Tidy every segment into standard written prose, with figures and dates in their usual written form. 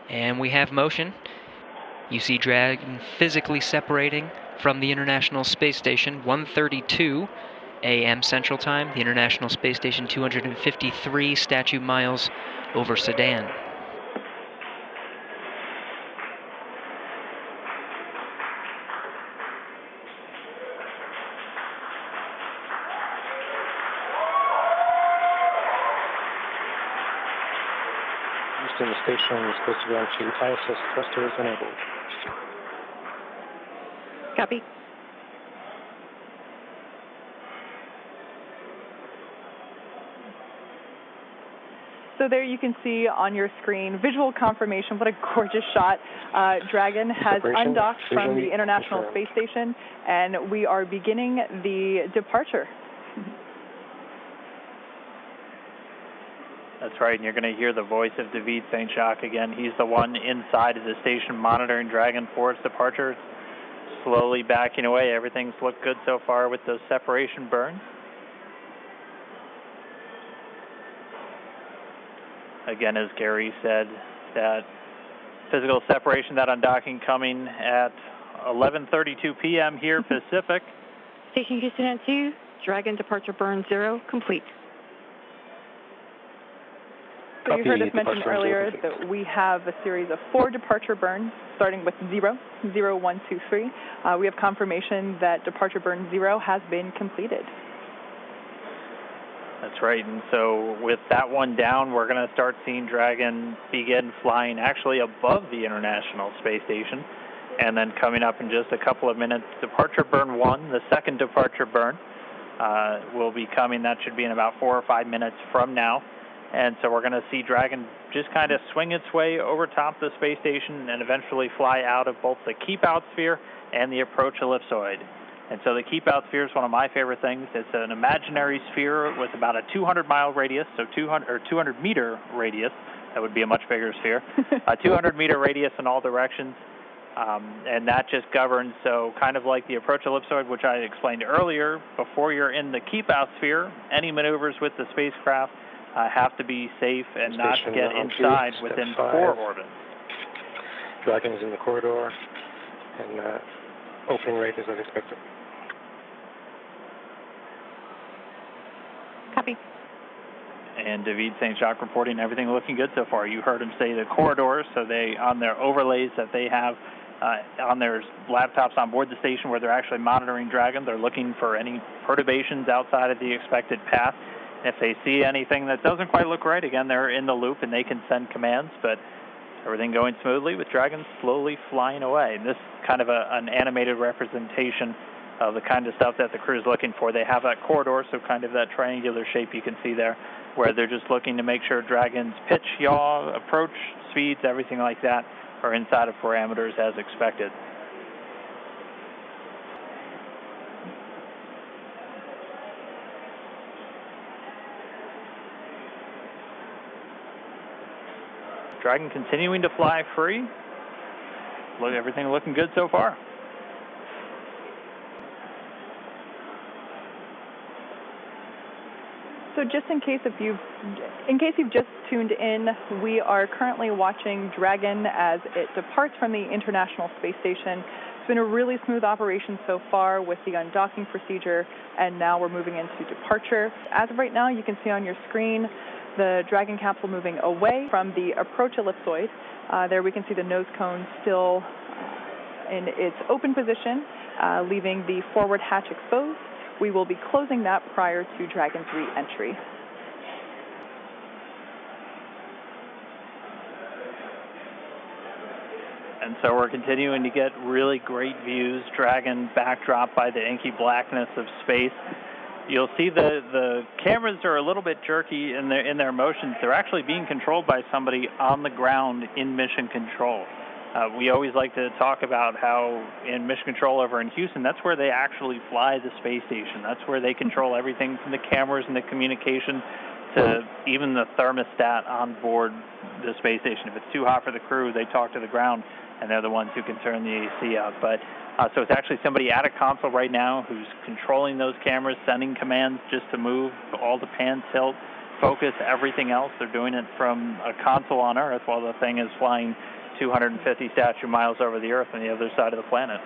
And we have motion. You see Dragon physically separating from the International Space Station, 1:32 a.m. Central Time. The International Space Station, 253 statute miles over Sedan. Houston, the station is supposed to go into ISS thrusters enabled. Copy. So there you can see on your screen visual confirmation. What a gorgeous shot. Dragon has undocked from the International Space Station, and we are beginning the departure. That's right, and you're going to hear the voice of David St. Jacques again. He's the one inside of the station monitoring Dragon for its departure. Slowly backing away. Everything's looked good so far with those separation burns. Again, as Gary said, that physical separation, that undocking coming at 11:32 p.m. here Pacific. Station Houston at 2, Dragon departure burn 0, complete. So you heard us mention earlier that we have a series of 4 departure burns, starting with 0, 0, 1, 2, 3. We have confirmation that departure burn 0 has been completed. That's right, and so with that one down, we're going to start seeing Dragon begin flying actually above the International Space Station, and then coming up in just a couple of minutes, departure burn 1, the second departure burn, will be coming. That should be in about 4 or 5 minutes from now. And so we're going to see Dragon just kind of swing its way over top the space station and eventually fly out of both the keep-out sphere and the approach ellipsoid. And so the keep-out sphere is one of my favorite things. It's an imaginary sphere with about a 200-mile radius, so 200-meter radius. That would be a much bigger sphere. A 200-meter radius in all directions. And that just governs, so kind of like the approach ellipsoid, which I explained earlier, before you're in the keep-out sphere, any maneuvers with the spacecraft have to be safe and not get inside within 4 orbits. Dragon is in the corridor, and opening rate is as expected. Copy. And David St. Jacques reporting everything looking good so far. You heard him say the corridors, so they, on their overlays that they have on their laptops on board the station where they're actually monitoring Dragon, they're looking for any perturbations outside of the expected path. If they see anything that doesn't quite look right, again, they're in the loop and they can send commands, but everything going smoothly with Dragon slowly flying away. And this is kind of an animated representation of the kind of stuff that the crew is looking for. They have that corridor, so kind of that triangular shape you can see there, where they're just looking to make sure Dragon's pitch, yaw, approach, speeds, everything like that are inside of parameters as expected. Dragon continuing to fly free. Look, everything looking good so far. So just in case you've just tuned in, we are currently watching Dragon as it departs from the International Space Station. It's been a really smooth operation so far with the undocking procedure, and now we're moving into departure. As of right now, you can see on your screen the Dragon capsule moving away from the approach ellipsoid. There we can see the nose cone still in its open position, leaving the forward hatch exposed. We will be closing that prior to Dragon's re-entry. And so we're continuing to get really great views. Dragon backdrop by the inky blackness of space. You'll see the cameras are a little bit jerky in their motions. They're actually being controlled by somebody on the ground in mission control. We always like to talk about how in mission control over in Houston, that's where they actually fly the space station. That's where they control everything from the cameras and the communication to even the thermostat on board the space station. If it's too hot for the crew, they talk to the ground, and they're the ones who can turn the AC up. But so it's actually somebody at a console right now who's controlling those cameras, sending commands just to move all the pan tilt, focus everything else. They're doing it from a console on Earth while the thing is flying 250 statute miles over the Earth on the other side of the planet.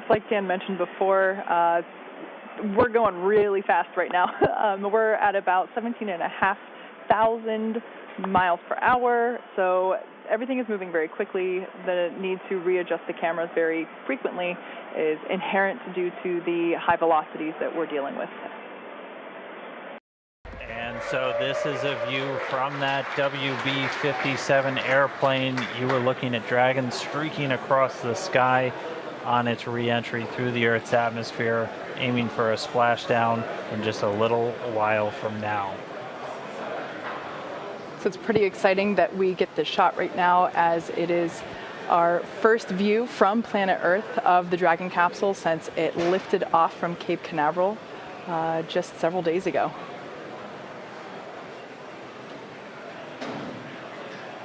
Like Dan mentioned before, we're going really fast right now. We're at about 17,500 miles per hour, so everything is moving very quickly. The need to readjust the cameras very frequently is inherent due to the high velocities that we're dealing with. And so this is a view from that WB-57 airplane. You were looking at Dragon streaking across the sky on its re-entry through the Earth's atmosphere, aiming for a splashdown in just a little while from now. So it's pretty exciting that we get this shot right now, as it is our first view from planet Earth of the Dragon capsule since it lifted off from Cape Canaveral just several days ago.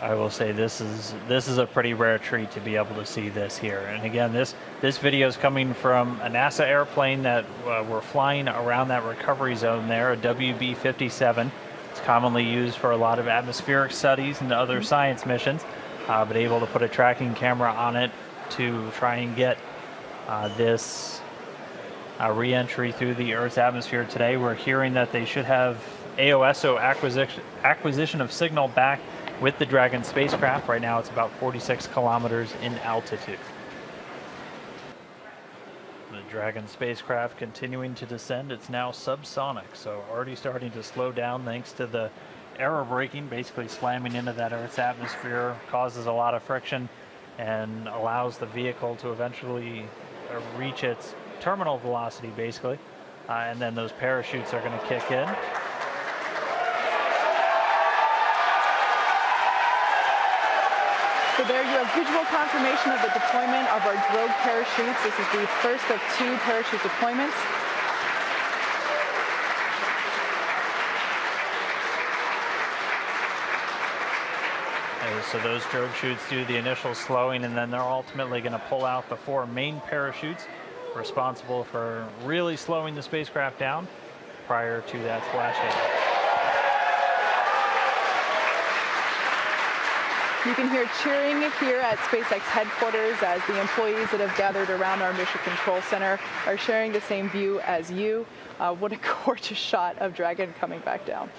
I will say this is a pretty rare treat to be able to see this here. And again, this video is coming from a NASA airplane that we're flying around that recovery zone there, a WB-57. It's commonly used for a lot of atmospheric studies and other science missions, but able to put a tracking camera on it to try and get this re-entry through the Earth's atmosphere today. We're hearing that they should have AOSO acquisition of signal back with the Dragon spacecraft. Right now it's about 46 kilometers in altitude. The Dragon spacecraft continuing to descend. It's now subsonic, so already starting to slow down thanks to the aero braking, basically slamming into that Earth's atmosphere, causes a lot of friction and allows the vehicle to eventually reach its terminal velocity, basically. And then those parachutes are going to kick in. So there you have visual confirmation of the deployment of our drogue parachutes. This is the first of 2 parachute deployments. So those drogue chutes do the initial slowing, and then they're ultimately going to pull out the 4 main parachutes responsible for really slowing the spacecraft down prior to that splashdown. You can hear cheering here at SpaceX headquarters as the employees that have gathered around our Mission Control Center are sharing the same view as you. What a gorgeous shot of Dragon coming back down.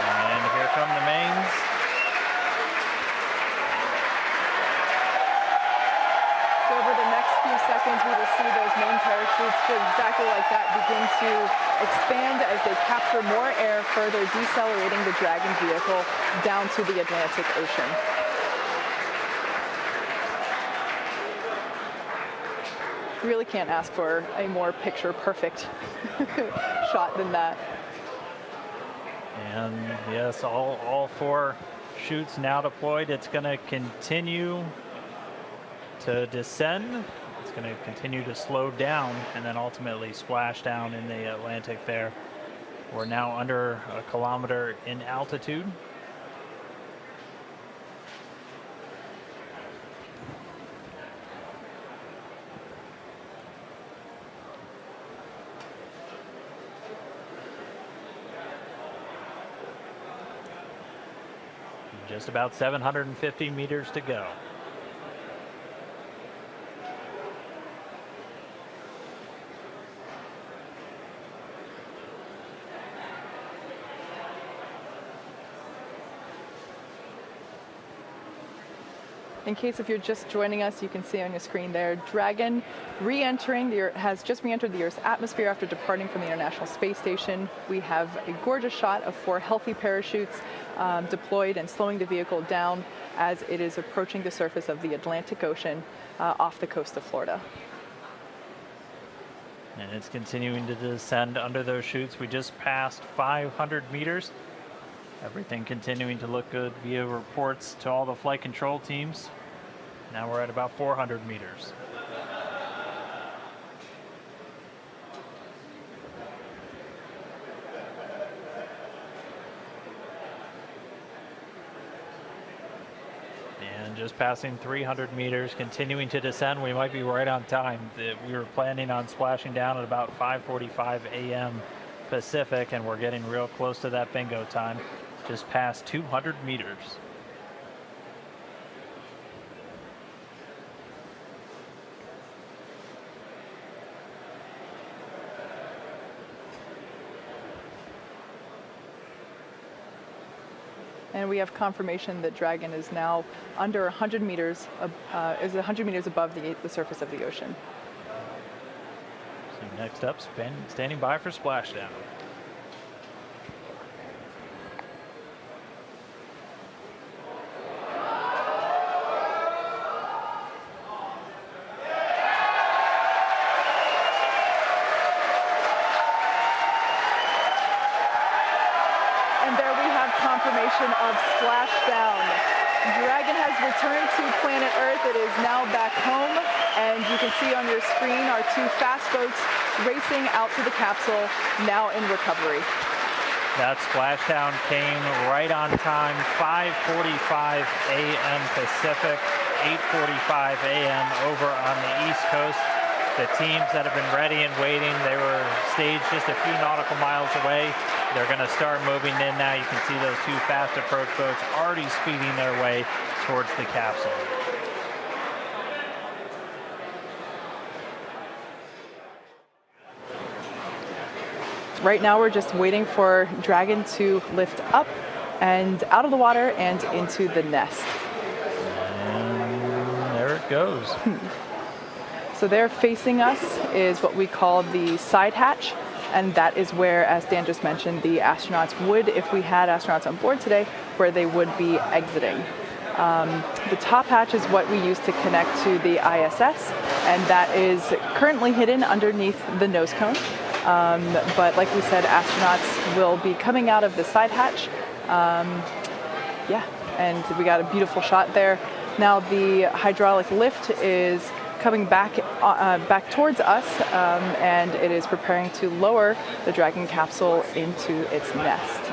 And here come the mains. Seconds, we will see those main parachutes exactly like that begin to expand as they capture more air, further decelerating the Dragon vehicle down to the Atlantic Ocean. Really can't ask for a more picture-perfect shot than that. And yes, all 4 chutes now deployed. It's going to continue to descend. It's going to continue to slow down and then ultimately splash down in the Atlantic there. We're now under 1 kilometer in altitude. Just about 750 meters to go. In case if you're just joining us, you can see on your screen there, Dragon has just re-entered the Earth's atmosphere after departing from the International Space Station. We have a gorgeous shot of 4 healthy parachutes deployed and slowing the vehicle down as it is approaching the surface of the Atlantic Ocean off the coast of Florida. And it's continuing to descend under those chutes. We just passed 500 meters. Everything continuing to look good via reports to all the flight control teams. Now we're at about 400 meters. And just passing 300 meters, continuing to descend. We might be right on time. We were planning on splashing down at about 5:45 a.m. Pacific, and we're getting real close to that bingo time. Just past 200 meters. And we have confirmation that Dragon is now under 100 meters, is 100 meters above the surface of the ocean. So next up, standing by for splashdown. Confirmation of splashdown. Dragon has returned to planet Earth. It is now back home, and you can see on your screen our two fast boats racing out to the capsule, now in recovery. That splashdown came right on time, 5:45 a.m. Pacific, 8:45 a.m. over on the East Coast. The teams that have been ready and waiting, they were staged just a few nautical miles away. They're going to start moving in now. You can see those two fast approach boats already speeding their way towards the capsule. Right now we're just waiting for Dragon to lift up and out of the water and into the nest. And there it goes. So there facing us is what we call the side hatch, and that is where, as Dan just mentioned, the astronauts would, if we had astronauts on board today, where they would be exiting. The top hatch is what we use to connect to the ISS, and that is currently hidden underneath the nose cone. But like we said, astronauts will be coming out of the side hatch. Yeah, and we got a beautiful shot there. Now the hydraulic lift is coming back towards us, and it is preparing to lower the Dragon capsule into its nest.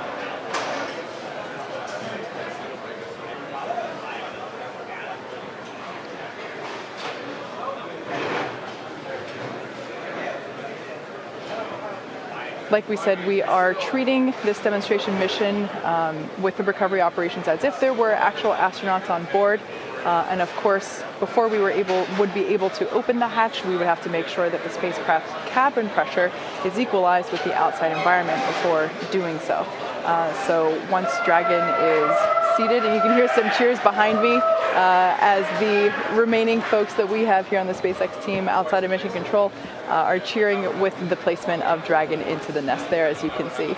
Like we said, we are treating this demonstration mission with the recovery operations as if there were actual astronauts on board. And of course, before we would be able to open the hatch, we would have to make sure that the spacecraft's cabin pressure is equalized with the outside environment before doing so. So once Dragon is seated, and you can hear some cheers behind me as the remaining folks that we have here on the SpaceX team outside of mission control are cheering with the placement of Dragon into the nest there, as you can see.